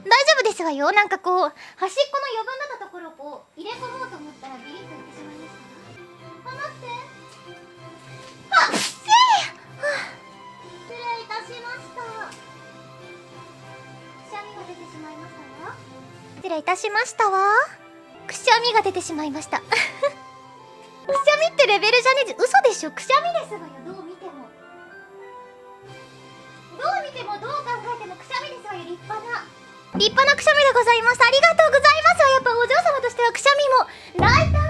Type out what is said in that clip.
大丈夫ですわよ。なんかこう端っこの余分だったところをこう入れ込もうと思ったらビリッといってしまいました。あ、待って。あっ、失礼いたしました。くしゃみが出てしまいましたわ。失礼いたしましたわ。くしゃみが出てしまいましたくしゃみってレベルじゃねえ。嘘でしょ。くしゃみですわよ。どう見てもどう考えてもくしゃみですわよ。立派なくしゃみでございます。ありがとうございますわ。やっぱお嬢様としてはくしゃみも大体